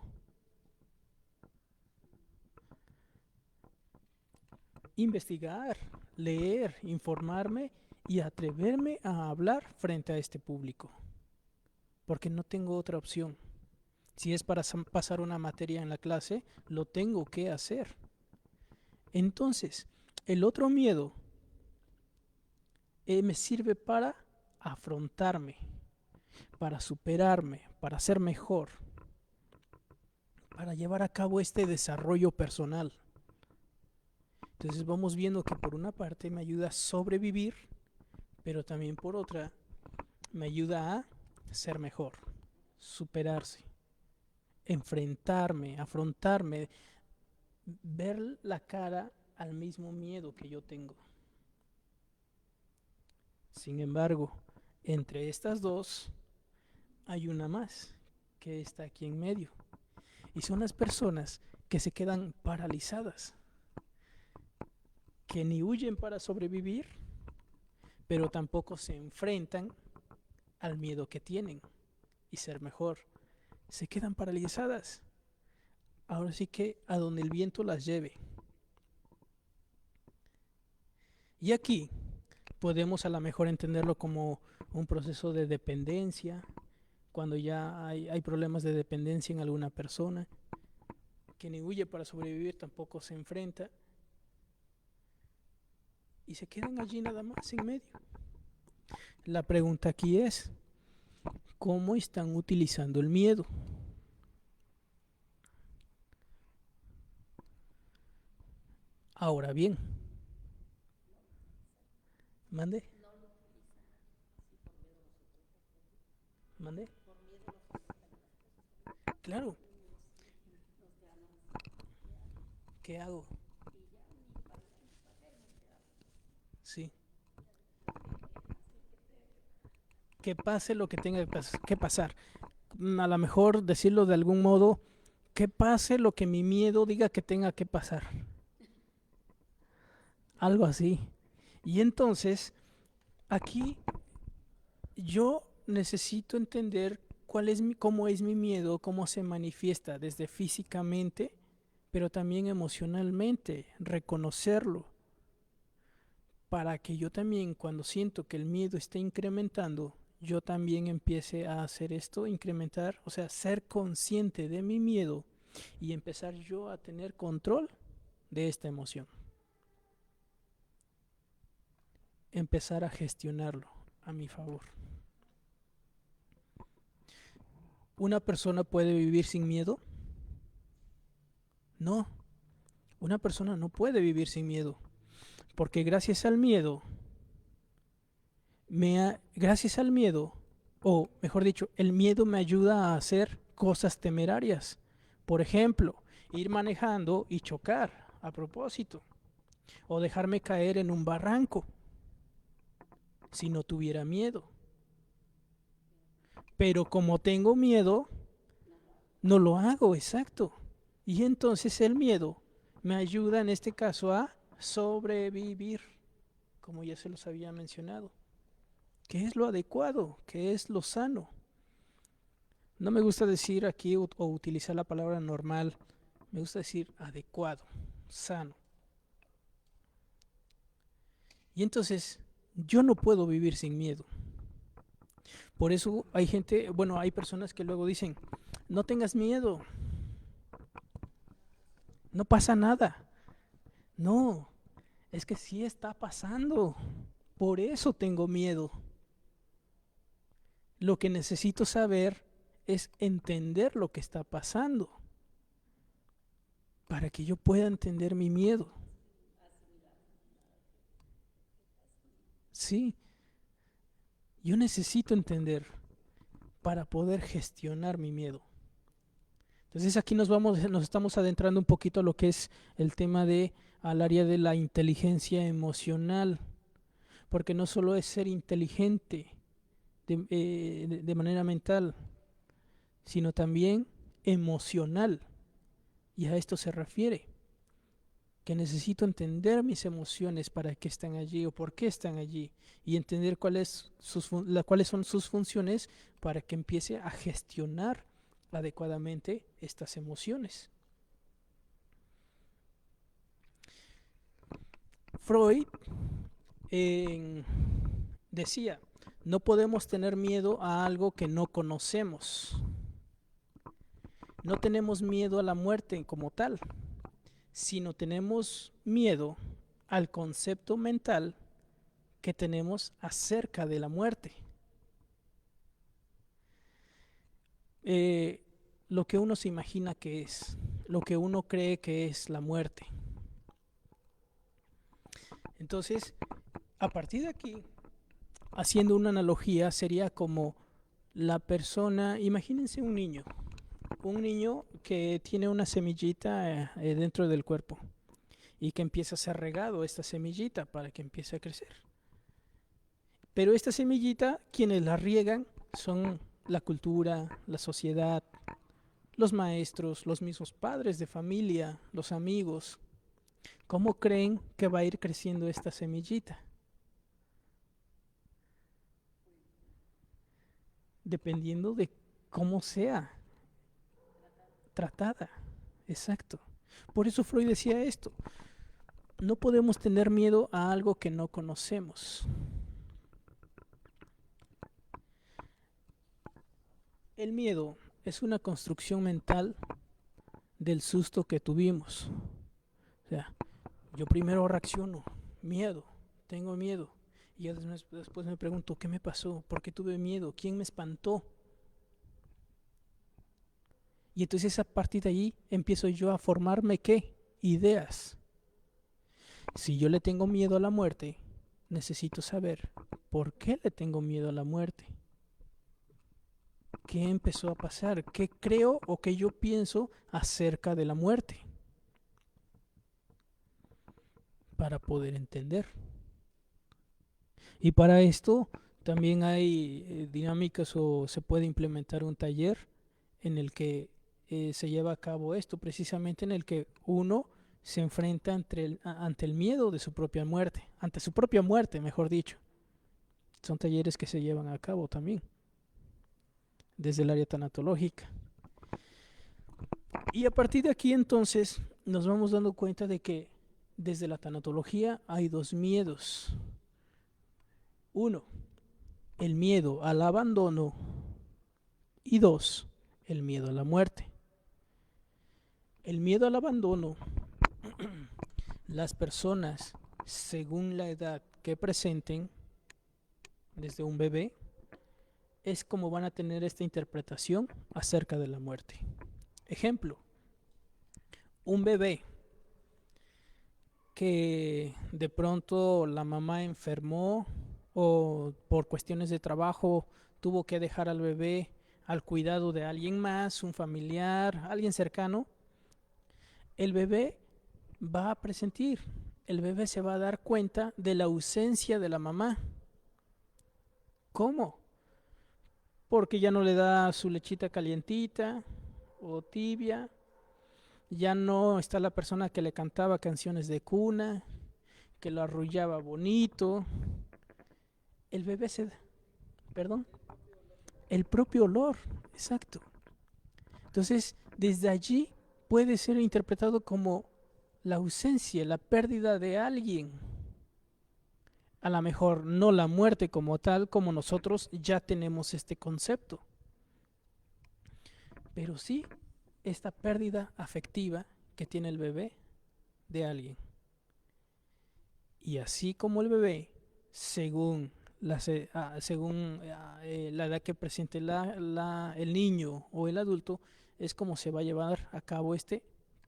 S2: Investigar, leer, informarme y atreverme a hablar frente a este público, porque no tengo otra opción. Si es para pasar una materia en la clase, lo tengo que hacer. Entonces, el otro miedo me sirve para afrontarme, para superarme, para ser mejor, para llevar a cabo este desarrollo personal. Entonces vamos viendo que por una parte me ayuda a sobrevivir, pero también por otra me ayuda a ser mejor, superarse, enfrentarme, afrontarme, ver la cara al mismo miedo que yo tengo. Sin embargo, entre estas dos hay una más que está aquí en medio, y son las personas que se quedan paralizadas, que ni huyen para sobrevivir, pero tampoco se enfrentan al miedo que tienen y ser mejor. Se quedan paralizadas. Ahora sí que a donde el viento las lleve. Y aquí podemos a lo mejor entenderlo como un proceso de dependencia, cuando ya hay problemas de dependencia en alguna persona, que ni huye para sobrevivir, tampoco se enfrenta, y se quedan allí nada más en medio. La pregunta aquí es, ¿cómo están utilizando el miedo? Ahora bien, ¿mande? ¿Mande? Claro. ¿Qué hago? Sí. Que pase lo que tenga que pasar. A lo mejor decirlo de algún modo, que pase lo que mi miedo diga que tenga que pasar. Algo así. Y entonces, aquí yo necesito entender cómo es mi miedo, cómo se manifiesta desde físicamente, pero también emocionalmente, reconocerlo, para que yo también, cuando siento que el miedo está incrementando, yo también empiece a hacer esto, incrementar, o sea, ser consciente de mi miedo y empezar yo a tener control de esta emoción. Empezar a gestionarlo a mi favor. ¿Una persona puede vivir sin miedo? No, una persona no puede vivir sin miedo, porque gracias al miedo, o mejor dicho, el miedo me ayuda a hacer cosas temerarias. Por ejemplo, ir manejando y chocar a propósito, o dejarme caer en un barranco si no tuviera miedo. Pero como tengo miedo, no lo hago, exacto. Y entonces el miedo me ayuda en este caso a sobrevivir, como ya se los había mencionado. ¿Qué es lo adecuado? ¿Qué es lo sano? No me gusta decir aquí o utilizar la palabra normal, me gusta decir adecuado, sano. Y entonces yo no puedo vivir sin miedo. Por eso hay gente, bueno, hay personas que luego dicen, no tengas miedo, no pasa nada. No, es que sí está pasando, por eso tengo miedo. Lo que necesito saber es entender lo que está pasando para que yo pueda entender mi miedo. Sí, yo necesito entender para poder gestionar mi miedo. Entonces aquí nos estamos adentrando un poquito a lo que es el tema al área de la inteligencia emocional, porque no solo es ser inteligente de manera mental, sino también emocional. Y a esto se refiere, que necesito entender mis emociones para qué están allí o por qué están allí, y entender cuáles son sus funciones para que empiece a gestionar adecuadamente estas emociones. Freud decía, no podemos tener miedo a algo que no conocemos. No tenemos miedo a la muerte como tal, sino tenemos miedo al concepto mental que tenemos acerca de la muerte. Lo que uno se imagina que es, lo que uno cree que es la muerte. Entonces, a partir de aquí, haciendo una analogía, sería como la persona, imagínense un niño que tiene una semillita dentro del cuerpo y que empieza a ser regado esta semillita para que empiece a crecer. Pero esta semillita, quienes la riegan son la cultura, la sociedad, los maestros, los mismos padres de familia, los amigos. ¿Cómo creen que va a ir creciendo esta semillita? Dependiendo de cómo sea tratada. Exacto. Por eso Freud decía esto. No podemos tener miedo a algo que no conocemos. El miedo es una construcción mental del susto que tuvimos. O sea, yo primero reacciono, miedo, tengo miedo. Y después me pregunto, ¿qué me pasó? ¿Por qué tuve miedo? ¿Quién me espantó? Y entonces a partir de allí empiezo yo a formarme, ¿qué? Ideas. Si yo le tengo miedo a la muerte, necesito saber por qué le tengo miedo a la muerte. ¿Qué empezó a pasar? ¿Qué creo o qué yo pienso acerca de la muerte? Para poder entender. Y para esto también hay dinámicas o se puede implementar un taller en el que se lleva a cabo esto, precisamente en el que uno se enfrenta ante el miedo de su propia muerte, ante su propia muerte, mejor dicho. Son talleres que se llevan a cabo también desde el área tanatológica. Y a partir de aquí entonces nos vamos dando cuenta de que desde la tanatología hay dos miedos. Uno, el miedo al abandono, y dos, el miedo a la muerte. El miedo al abandono, las personas, según la edad que presenten, desde un bebé, es como van a tener esta interpretación acerca de la muerte. Ejemplo, un bebé que de pronto la mamá enfermó o por cuestiones de trabajo tuvo que dejar al bebé al cuidado de alguien más, un familiar, alguien cercano, el bebé va a presentir, el bebé se va a dar cuenta de la ausencia de la mamá. ¿Cómo? Porque ya no le da su lechita calientita o tibia, ya no está la persona que le cantaba canciones de cuna, que lo arrullaba bonito. El bebé perdón, el propio olor, exacto. Entonces, desde allí puede ser interpretado como la ausencia, la pérdida de alguien. A lo mejor no la muerte como tal, como nosotros ya tenemos este concepto, pero sí esta pérdida afectiva que tiene el bebé de alguien. Y así como el bebé, según la edad que presente el niño o el adulto, es como se va a llevar a cabo este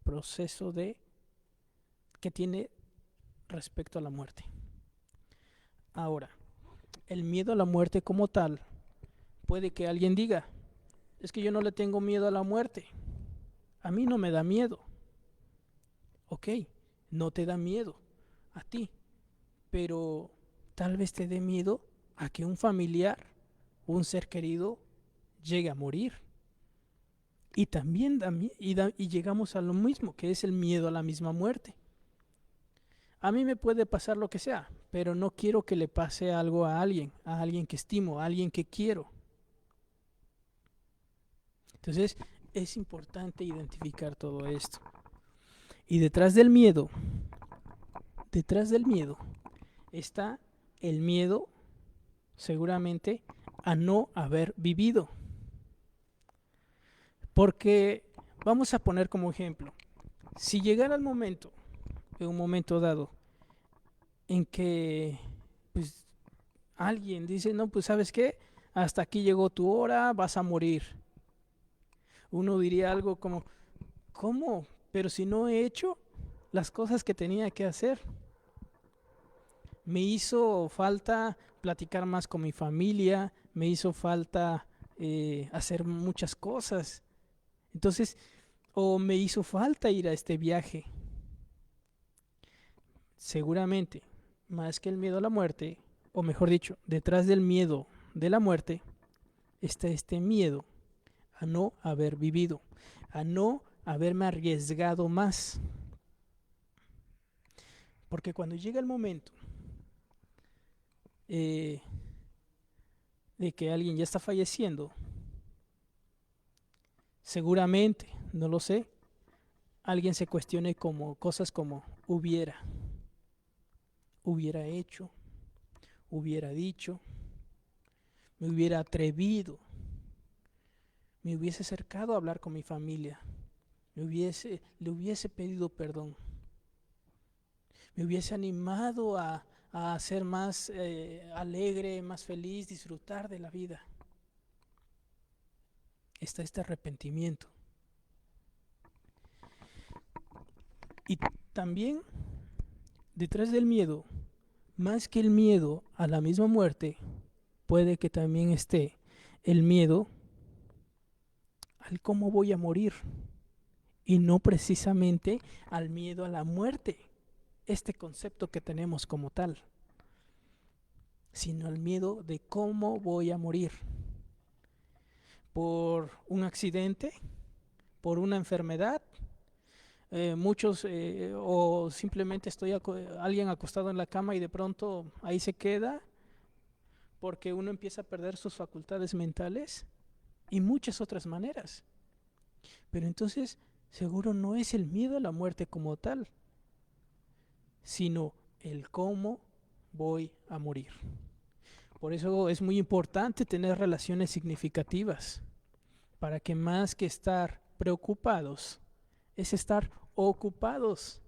S2: proceso que tiene respecto a la muerte. Ahora, el miedo a la muerte como tal, puede que alguien diga, es que yo no le tengo miedo a la muerte, a mí no me da miedo. Ok, no te da miedo a ti, pero tal vez te dé miedo a que un familiar, un ser querido, llegue a morir. Y también y llegamos a lo mismo, que es el miedo a la misma muerte. A mí me puede pasar lo que sea, pero no quiero que le pase algo a alguien que estimo, a alguien que quiero. Entonces, es importante identificar todo esto. Y detrás del miedo, está el miedo, seguramente, a no haber vivido. Porque vamos a poner como ejemplo, si llegara el momento, en un momento dado, en que pues alguien dice, no, pues ¿sabes qué? Hasta aquí llegó tu hora, vas a morir. Uno diría algo como, ¿cómo? Pero si no he hecho las cosas que tenía que hacer. Me hizo falta platicar más con mi familia, me hizo falta hacer muchas cosas. Entonces, o me hizo falta ir a este viaje. Seguramente, más que el miedo a la muerte, o mejor dicho, detrás del miedo de la muerte, está este miedo a no haber vivido, a no haberme arriesgado más. Porque cuando llega el momento de que alguien ya está falleciendo, seguramente, no lo sé, alguien se cuestione como cosas como hubiera hecho, hubiera dicho, me hubiera atrevido, me hubiese acercado a hablar con mi familia, le hubiese pedido perdón, me hubiese animado a ser más alegre, más feliz, disfrutar de la vida. Está este arrepentimiento. Y también detrás del miedo, más que el miedo a la misma muerte, puede que también esté el miedo al cómo voy a morir y no precisamente al miedo a la muerte, este concepto que tenemos como tal, sino al miedo de cómo voy a morir. Por un accidente, por una enfermedad, muchos o simplemente alguien acostado en la cama y de pronto ahí se queda porque uno empieza a perder sus facultades mentales y muchas otras maneras. Pero entonces seguro no es el miedo a la muerte como tal, sino el cómo voy a morir. Por eso es muy importante tener relaciones significativas, para que más que estar preocupados, es estar ocupados.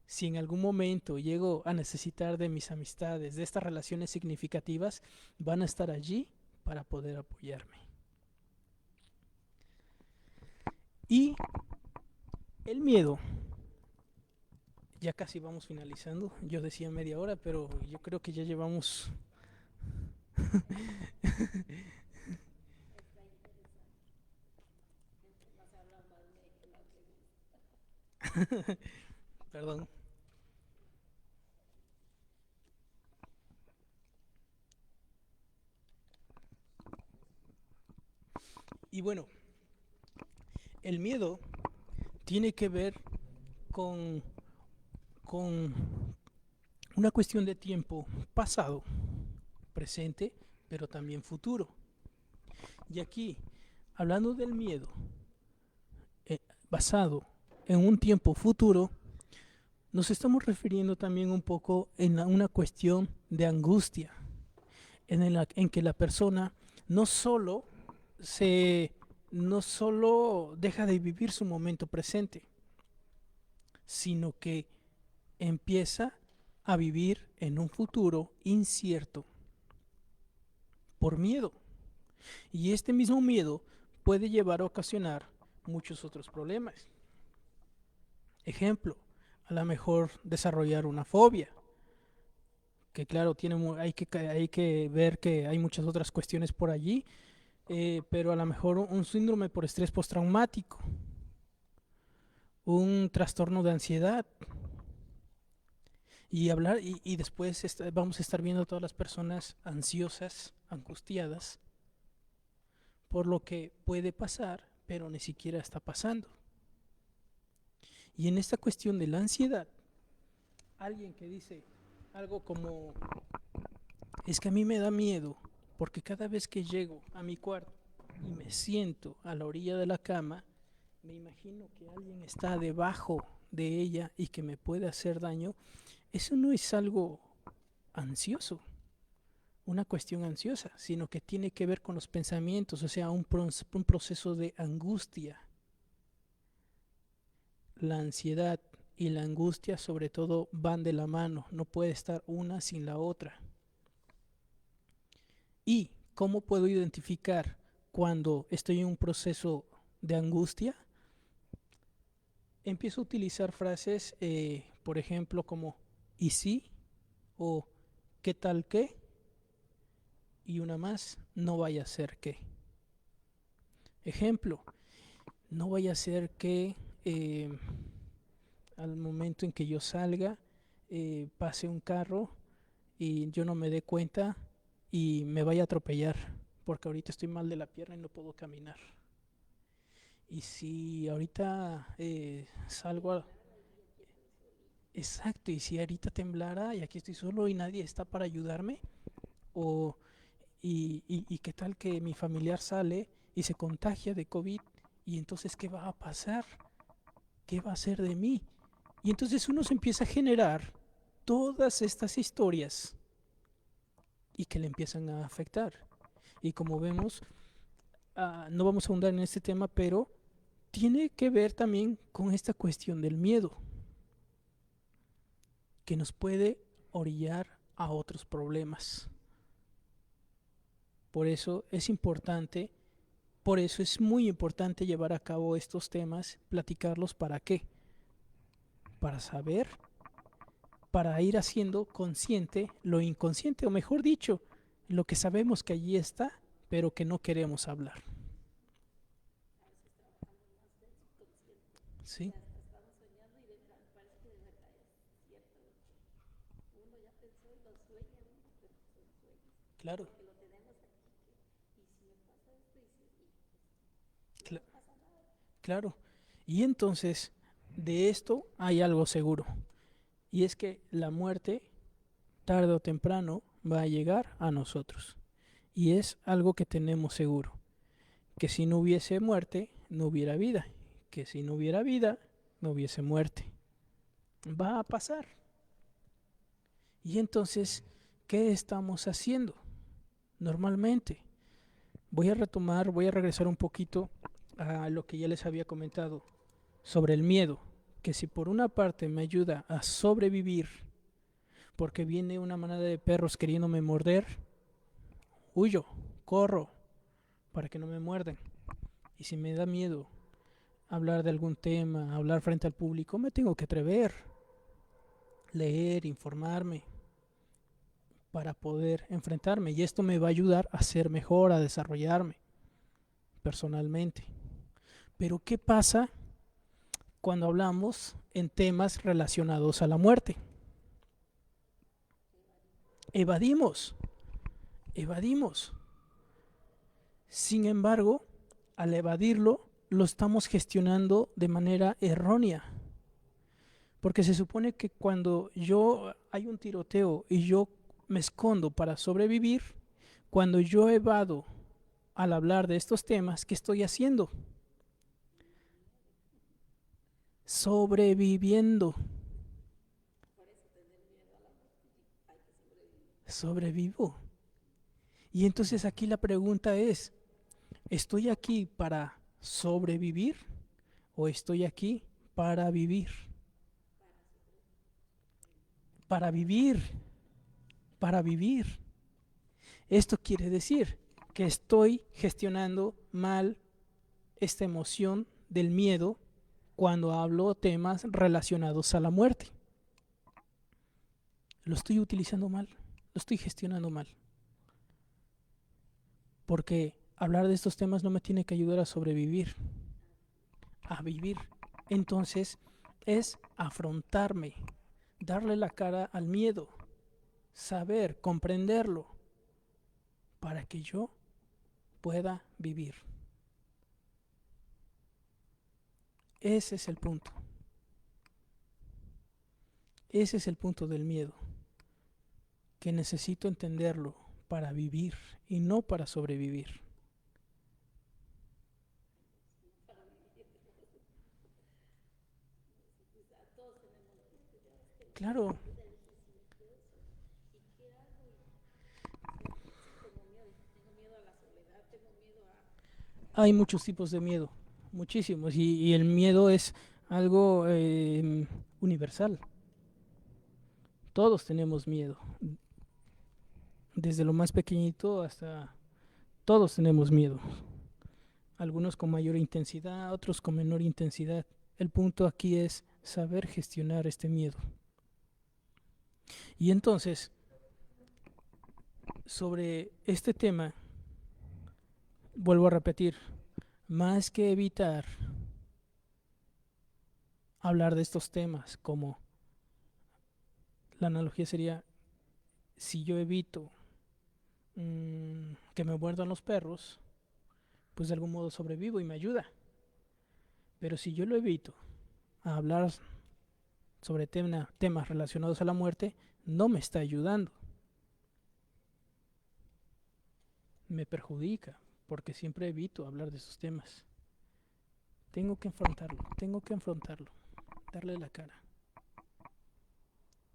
S2: Si en algún momento llego a necesitar de mis amistades, de estas relaciones significativas, van a estar allí para poder apoyarme. Y el miedo, ya casi vamos finalizando, yo decía media hora, pero yo creo que ya llevamos... Perdón. Y bueno, el miedo tiene que ver con una cuestión de tiempo pasado, presente, pero también futuro. Y aquí, hablando del miedo basado en un tiempo futuro, nos estamos refiriendo también un poco en una cuestión de angustia, en que la persona no solo deja de vivir su momento presente, sino que empieza a vivir en un futuro incierto por miedo. Y este mismo miedo puede llevar a ocasionar muchos otros problemas. Ejemplo, a lo mejor desarrollar una fobia, que claro, hay que ver que hay muchas otras cuestiones por allí, pero a lo mejor un síndrome por estrés postraumático, un trastorno de ansiedad, y después vamos a estar viendo a todas las personas ansiosas, angustiadas, por lo que puede pasar, pero ni siquiera está pasando. Y en esta cuestión de la ansiedad, alguien que dice algo como, es que a mí me da miedo, porque cada vez que llego a mi cuarto y me siento a la orilla de la cama, me imagino que alguien está debajo de ella y que me puede hacer daño. Eso no es algo ansioso, una cuestión ansiosa, sino que tiene que ver con los pensamientos, o sea, un proceso de angustia. La ansiedad y la angustia sobre todo van de la mano, no puede estar una sin la otra. ¿Y cómo puedo identificar cuando estoy en un proceso de angustia? Empiezo a utilizar frases, por ejemplo, como ¿y si? O ¿qué tal qué? Y una más, no vaya a ser que. Ejemplo, no vaya a ser que al momento en que yo salga pase un carro y yo no me dé cuenta y me vaya a atropellar, porque ahorita estoy mal de la pierna y no puedo caminar. Y si ahorita salgo a... Exacto, y si ahorita temblara y aquí estoy solo y nadie está para ayudarme, o y qué tal que mi familiar sale y se contagia de COVID, y entonces ¿qué va a pasar? ¿Qué va a ser de mí? Y entonces uno se empieza a generar todas estas historias y que le empiezan a afectar. Y como vemos, no vamos a ahondar en este tema, pero tiene que ver también con esta cuestión del miedo, que nos puede orillar a otros problemas. Por eso es importante, por eso es muy importante llevar a cabo estos temas, platicarlos. ¿Para qué? Para saber, para ir haciendo consciente lo inconsciente, o mejor dicho, lo que sabemos que allí está, pero que no queremos hablar. ¿Sí? Claro. Cla- claro. Y entonces, de esto hay algo seguro. Y es que la muerte, tarde o temprano, va a llegar a nosotros. Y es algo que tenemos seguro. Que si no hubiese muerte, no hubiera vida. Que si no hubiera vida, no hubiese muerte. Va a pasar. Y entonces, ¿qué estamos haciendo? Normalmente, voy a regresar un poquito a lo que ya les había comentado sobre el miedo, que si por una parte me ayuda a sobrevivir, porque viene una manada de perros queriéndome morder, huyo, corro, para que no me muerdan. Y si me da miedo hablar de algún tema, hablar frente al público, me tengo que atrever, leer, informarme, para poder enfrentarme. Y esto me va a ayudar a ser mejor, a desarrollarme personalmente. Pero ¿qué pasa cuando hablamos en temas relacionados a la muerte? Evadimos. Sin embargo, al evadirlo, lo estamos gestionando de manera errónea. Porque se supone que cuando hay un tiroteo y yo me escondo para sobrevivir, cuando yo evado al hablar de estos temas, ¿qué estoy haciendo? Sobreviviendo. Sobrevivo. Y entonces aquí la pregunta es, ¿estoy aquí para sobrevivir o estoy aquí para vivir? Para vivir, para vivir. Esto quiere decir que estoy gestionando mal esta emoción del miedo cuando hablo temas relacionados a la muerte. Lo estoy utilizando mal. lo estoy gestionando mal. Porque hablar de estos temas no me tiene que ayudar a sobrevivir, a vivir. Entonces es afrontarme, darle la cara al miedo, saber, comprenderlo, para que yo pueda vivir. Ese es el punto. Ese es el punto del miedo, que necesito entenderlo para vivir y no para sobrevivir. Claro. Hay muchos tipos de miedo, muchísimos, y el miedo es algo universal. Todos tenemos miedo, desde lo más pequeñito hasta todos tenemos miedo. Algunos con mayor intensidad, otros con menor intensidad. El punto aquí es saber gestionar este miedo. Y entonces, sobre este tema, vuelvo a repetir, más que evitar hablar de estos temas, como la analogía sería, si yo evito que me muerdan los perros, pues de algún modo sobrevivo y me ayuda. Pero si yo lo evito a hablar sobre temas relacionados a la muerte, no me está ayudando. Me perjudica, porque siempre evito hablar de esos temas. Tengo que enfrentarlo, darle la cara.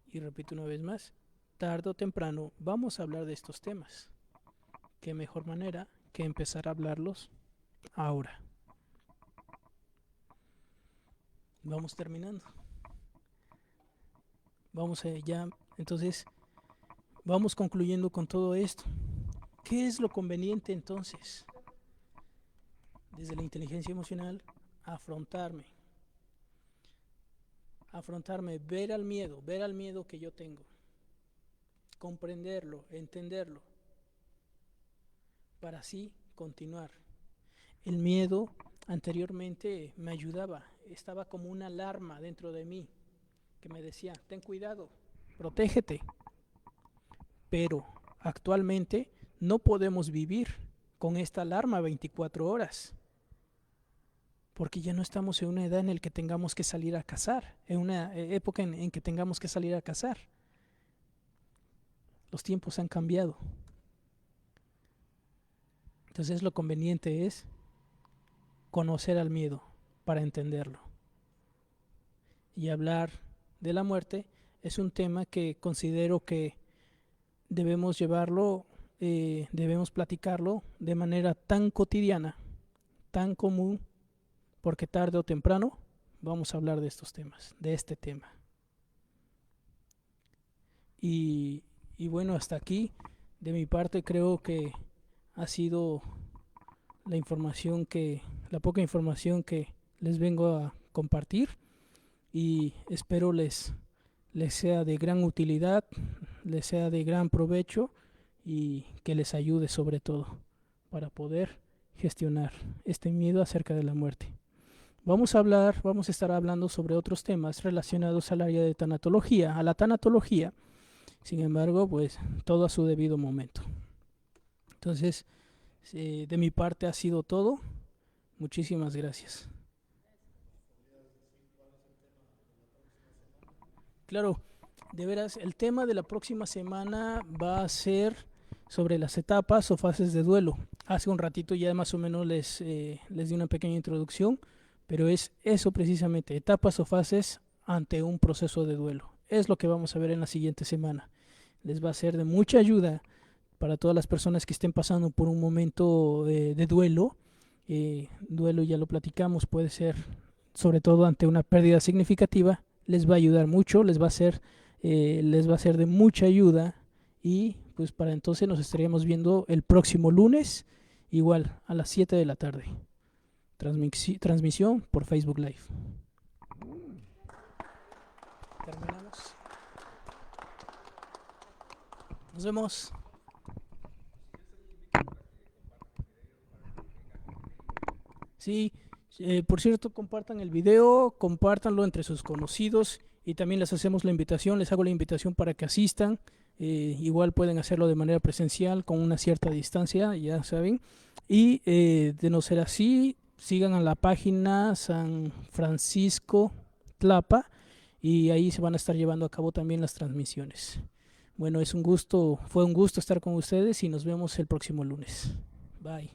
S2: Y repito una vez más, tarde o temprano vamos a hablar de estos temas. ¿Qué mejor manera que empezar a hablarlos ahora? Vamos terminando. Entonces, vamos concluyendo con todo esto. ¿Qué es lo conveniente entonces? Desde la inteligencia emocional, afrontarme, ver al miedo que yo tengo, comprenderlo, entenderlo, para así continuar. El miedo anteriormente me ayudaba, estaba como una alarma dentro de mí que me decía, ten cuidado, protégete. Pero actualmente no podemos vivir con esta alarma 24 horas. Porque ya no estamos en una edad en la que tengamos que salir a cazar, en una época en que tengamos que salir a cazar. Los tiempos han cambiado. Entonces lo conveniente es conocer al miedo para entenderlo. Y hablar de la muerte es un tema que considero que debemos llevarlo, debemos platicarlo de manera tan cotidiana, tan común, porque tarde o temprano vamos a hablar de estos temas, de este tema. Y bueno, hasta aquí, de mi parte, creo que ha sido la poca información que les vengo a compartir, y espero les sea de gran utilidad, les sea de gran provecho y que les ayude sobre todo para poder gestionar este miedo acerca de la muerte. Vamos a estar hablando sobre otros temas relacionados al área de tanatología, a la tanatología. Sin embargo, pues todo a su debido momento. Entonces, de mi parte ha sido todo. Muchísimas gracias. Claro, de veras, el tema de la próxima semana va a ser sobre las etapas o fases de duelo. Hace un ratito ya más o menos les di una pequeña introducción, pero es eso precisamente, etapas o fases ante un proceso de duelo. Es lo que vamos a ver en la siguiente semana. Les va a ser de mucha ayuda para todas las personas que estén pasando por un momento de duelo. Duelo, ya lo platicamos, puede ser sobre todo ante una pérdida significativa. Les va a ayudar mucho, les va a ser de mucha ayuda, y pues para entonces nos estaríamos viendo el próximo lunes, igual a las 7 de la tarde. Transmisión por Facebook Live. Terminamos. Nos vemos. Sí, por cierto, compartan el video, compártanlo entre sus conocidos y también les hacemos la invitación, les hago la invitación para que asistan. Igual pueden hacerlo de manera presencial con una cierta distancia, ya saben. Y de no ser así, sigan a la página San Francisco Tlapa y ahí se van a estar llevando a cabo también las transmisiones. Bueno, fue un gusto estar con ustedes y nos vemos el próximo lunes. Bye.